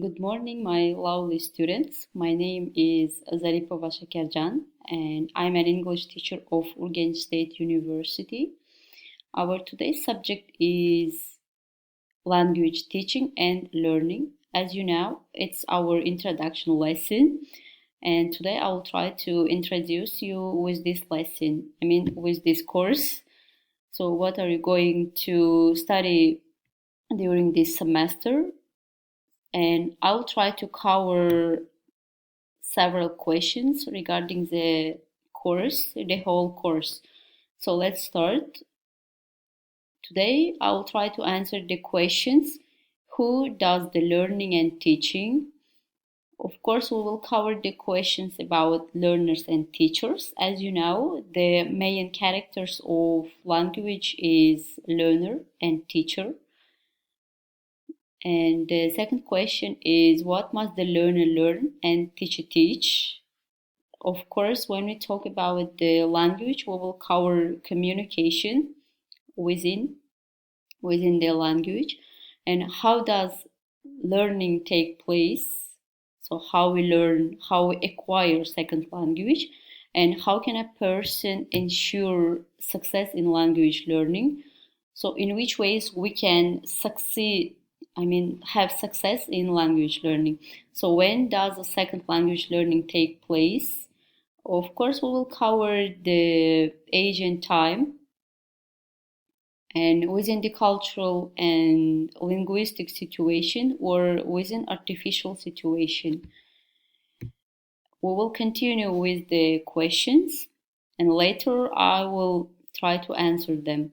Good morning, my lovely students. My name is Zaripova Shakerjan, and I'm an English teacher of Urgenç State University. Our today's subject is language teaching and learning. As you know, it's our introduction lesson, and today I will try to introduce you with this lesson, with this course. So, what are you going to study during this semester? And I'll try to cover several questions regarding the whole course. So let's start. Today I will try to answer the questions: who does the learning and teaching? Of course, we will cover the questions about learners and teachers. As you know, the main characters of language is learner and teacher. And the second question is, what must the learner learn and teacher teach? Of course, when we talk about the language, we will cover communication within the language and how does learning take place. So how we learn, how we acquire second language, and how can a person ensure success in language learning. So in which ways we can have success in language learning. So when does a second language learning take place? Of course, we will cover the age and time, and within the cultural and linguistic situation or within artificial situation. We will continue with the questions, and later I will try to answer them.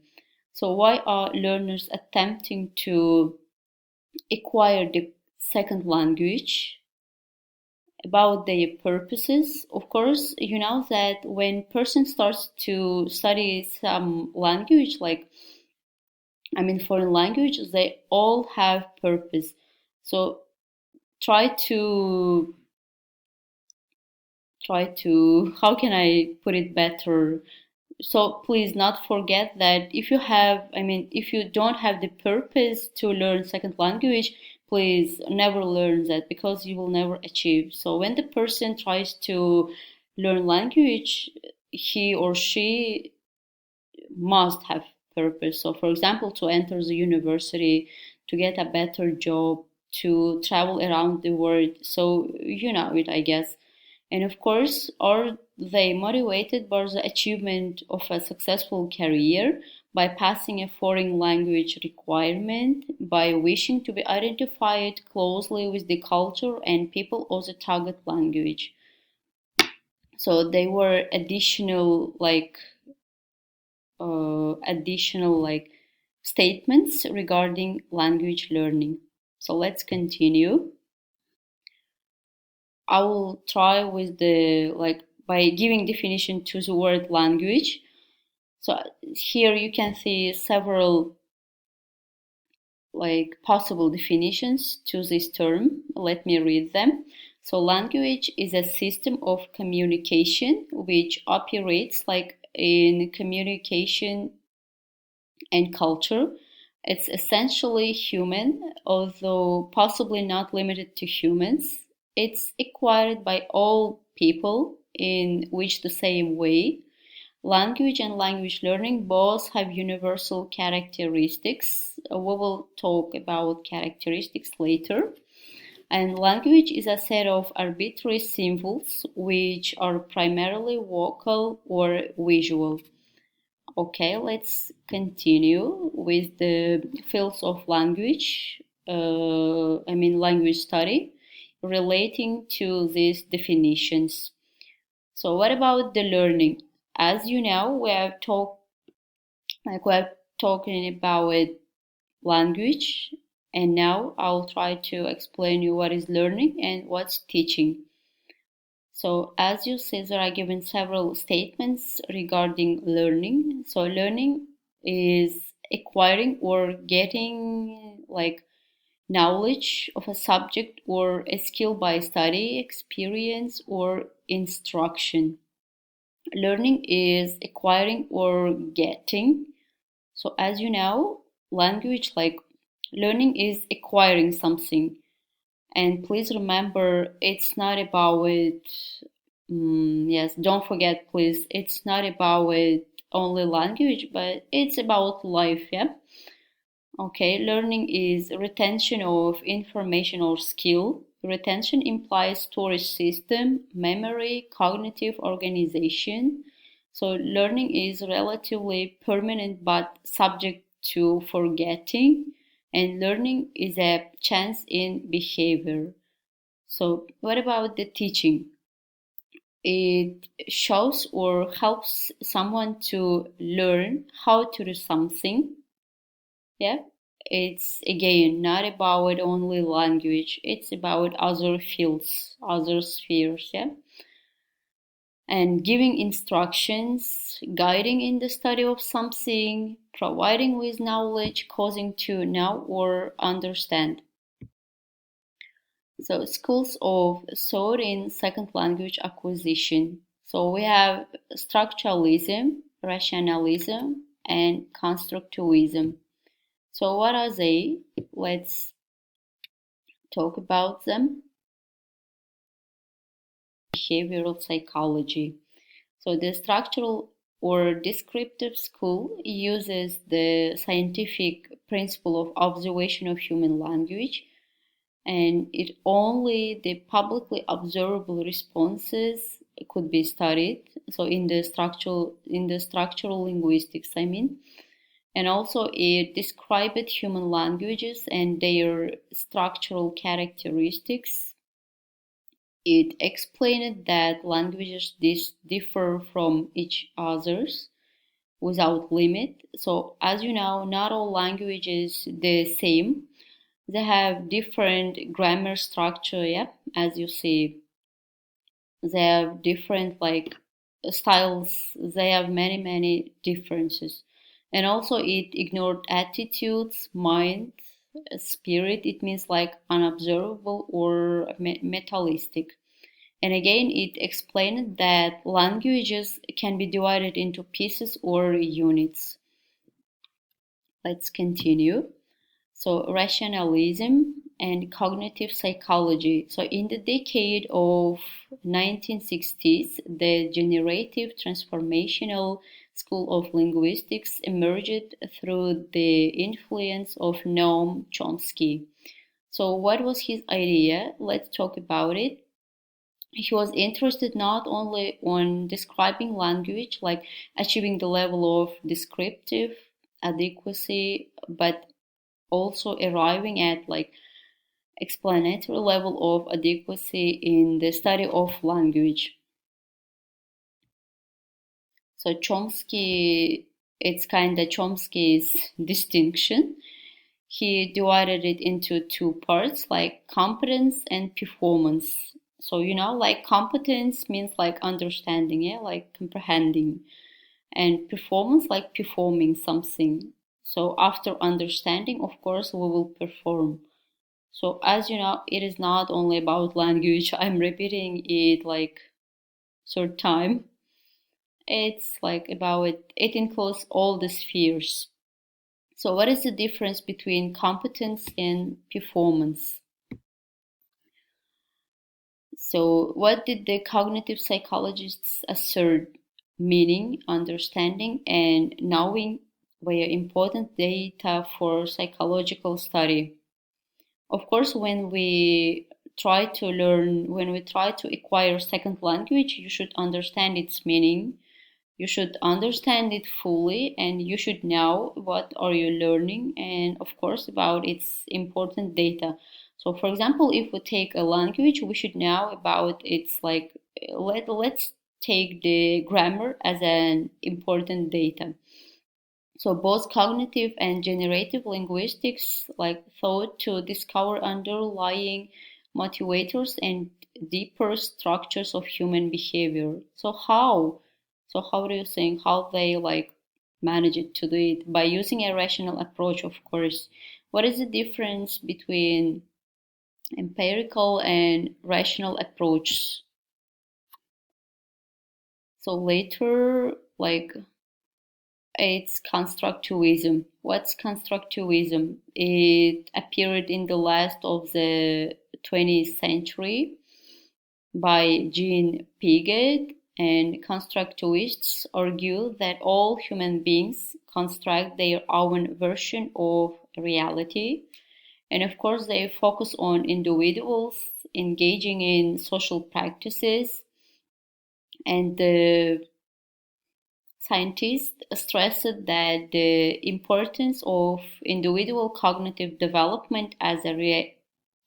So why are learners attempting to acquire the second language? About their purposes. Of course, you know that when person starts to study some language, foreign language, they all have purpose. So try to how can I put it better? So please not forget that if you don't have the purpose to learn second language, please never learn that, because you will never achieve. So when the person tries to learn language, he or she must have purpose. So for example, to enter the university, to get a better job, to travel around the world. So you know it, I guess. And of course, are they motivated by the achievement of a successful career, by passing a foreign language requirement, by wishing to be identified closely with the culture and people of the target language? So they were additional statements regarding language learning. So let's continue. I will try with by giving definition to the word language. So here you can see several possible definitions to this term. Let me read them. So language is a system of communication which operates in communication and culture. It's essentially human, although possibly not limited to humans. It's acquired by all people in which the same way. Language and language learning both have universal characteristics. We will talk about characteristics later. And language is a set of arbitrary symbols which are primarily vocal or visual. Okay, let's continue with the fields of language, language study, relating to these definitions. So what about the learning? As you know, we're talking about language, and now I'll try to explain you what is learning and what's teaching. So as you see, there are given several statements regarding learning. So learning is acquiring or getting knowledge of a subject or a skill by study, experience, or instruction. Learning is acquiring or getting. So as you know, language learning is acquiring something. And please remember, it's not about yes, don't forget, please, it's not about only language, but it's about life, yeah? Okay, learning is retention of information or skill. Retention implies storage system, memory, cognitive organization. So learning is relatively permanent but subject to forgetting. And learning is a change in behavior. So what about the teaching? It shows or helps someone to learn how to do something. Yeah, it's again not about only language, it's about other fields, other spheres. Yeah, and giving instructions, guiding in the study of something, providing with knowledge, causing to know or understand. So schools of thought in second language acquisition. So we have structuralism, rationalism, and constructivism. So what are they? Let's talk about them. Behavioral psychology. So the structural or descriptive school uses the scientific principle of observation of human language, and it only the publicly observable responses could be studied. So in the structural linguistics, I mean. And also it described human languages and their structural characteristics. It explained that languages differ from each others without limit. So as you know, not all languages the same. They have different grammar structure, yeah, as you see. They have different like styles. They have many differences. And also it ignored attitudes, mind, spirit. It means like unobservable or metalistic. And again, it explained that languages can be divided into pieces or units. Let's continue. So rationalism and cognitive psychology. So in the decade of 1960s, the generative transformational school of linguistics emerged through the influence of Noam Chomsky. So what was his idea? Let's talk about it. He was interested not only on describing language, like achieving the level of descriptive adequacy, but also arriving at like explanatory level of adequacy in the study of language. So Chomsky, it's kind of Chomsky's distinction. He divided it into two parts, like competence and performance. So, like competence means like understanding, yeah, like comprehending, and performance like performing something. So after understanding, of course, we will perform. So as you know, it is not only about language. I'm repeating it like third time. It's like about it includes all the spheres. So what is the difference between competence and performance? So what did the cognitive psychologists assert? Meaning, understanding, and knowing were important data for psychological study. Of course, when we try to acquire second language, you should understand its meaning. You should understand it fully, and you should know what are you learning, and of course about its important data. So for example, if we take a language, we should know about its like let's take the grammar as an important data. So both cognitive and generative linguistics like thought to discover underlying motivators and deeper structures of human behavior. So how? So how do you think how they like manage it to do it? By using a rational approach, of course. What is the difference between empirical and rational approach? So later, like it's constructivism. What's constructivism? It appeared in the last of the 20th century by Jean Piaget, and constructivists argue that all human beings construct their own version of reality. And of course, they focus on individuals engaging in social practices, and the scientists stressed that the importance of individual cognitive development as a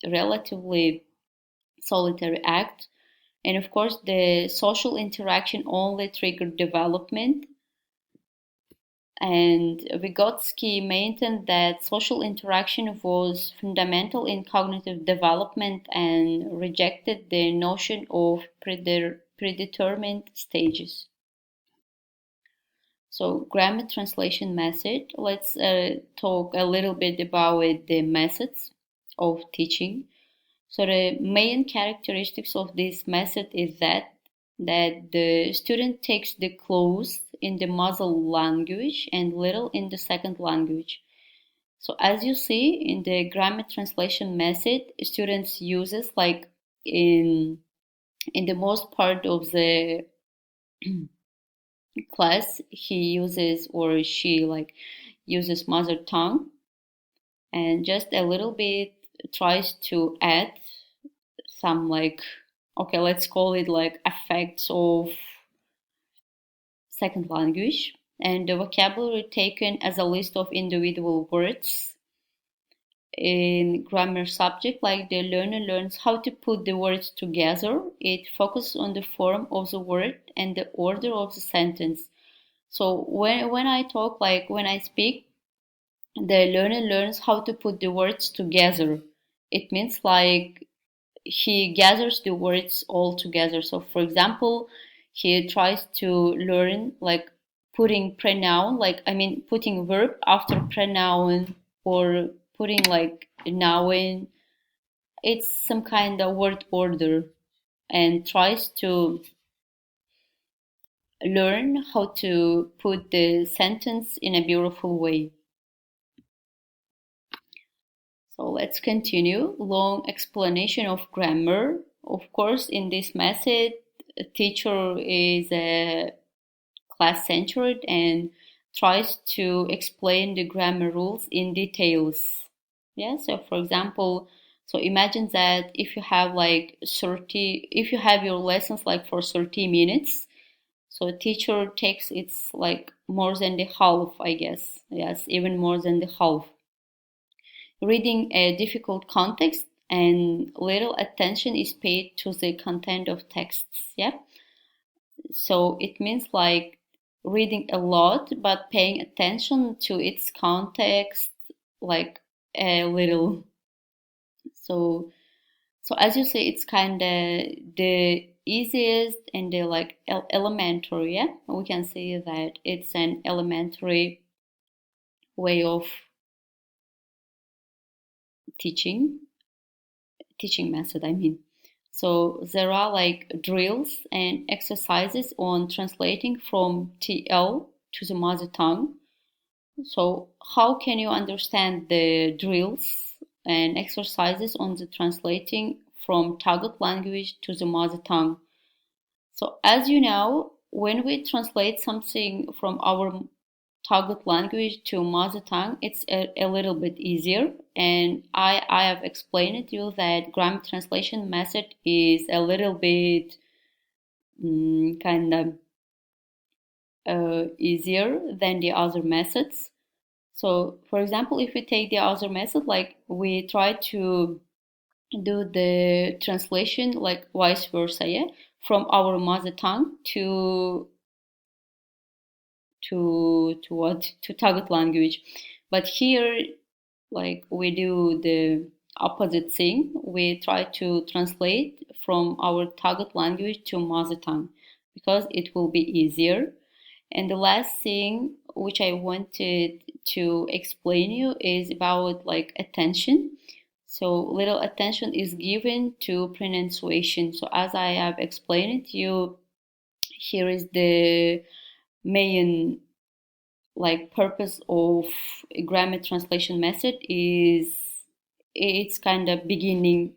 relatively solitary act. And of course, the social interaction only triggered development. And Vygotsky maintained that social interaction was fundamental in cognitive development and rejected the notion of predetermined stages. So, grammar translation method. Let's talk a little bit about the methods of teaching. So the main characteristics of this method is that the student takes the clues in the mother language and little in the second language. So as you see in the grammar translation method, students uses like in the most part of the class, he uses or she like uses mother tongue, and just a little bit tries to add some like, okay, let's call it like effects of second language, and the vocabulary taken as a list of individual words in grammar subject, like the learner learns how to put the words together. It focuses on the form of the word and the order of the sentence. So when I talk, like when I speak, the learner learns how to put the words together. It means like he gathers the words all together. So for example, he tries to learn like putting pronoun, like putting verb after pronoun, or putting like noun. It's some kind of word order, and tries to learn how to put the sentence in a beautiful way. So let's continue. Long explanation of grammar. Of course, in this method, a teacher is class-centered and tries to explain the grammar rules in details. Yeah, so for example, so imagine that if you have like 30, if you have your lessons like for 30 minutes, so a teacher takes it's like more than the half, I guess. Yes, even more than the half. Reading a difficult context, and little attention is paid to the content of texts. Yeah. So it means like reading a lot, but paying attention to its context like a little. So as you say, it's kind of the easiest and the like elementary. Yeah, we can say that it's an elementary way of teaching method, I mean. So there are like drills and exercises on translating from TL to the mother tongue. So how can you understand the drills and exercises on the translating from target language to the mother tongue? So as you know, when we translate something from our target language to mother tongue, it's a little bit easier. And I have explained to you that grammar translation method is a little bit kind of easier than the other methods. So for example, if we take the other method, like we try to do the translation like vice versa, yeah, from our mother tongue to target language. But here, like we do the opposite thing. We try to translate from our target language to mother tongue because it will be easier. And the last thing which I wanted to explain you is about like attention. So little attention is given to pronunciation. So as I have explained to you, here is the main like purpose of grammar translation method is it's kind of beginning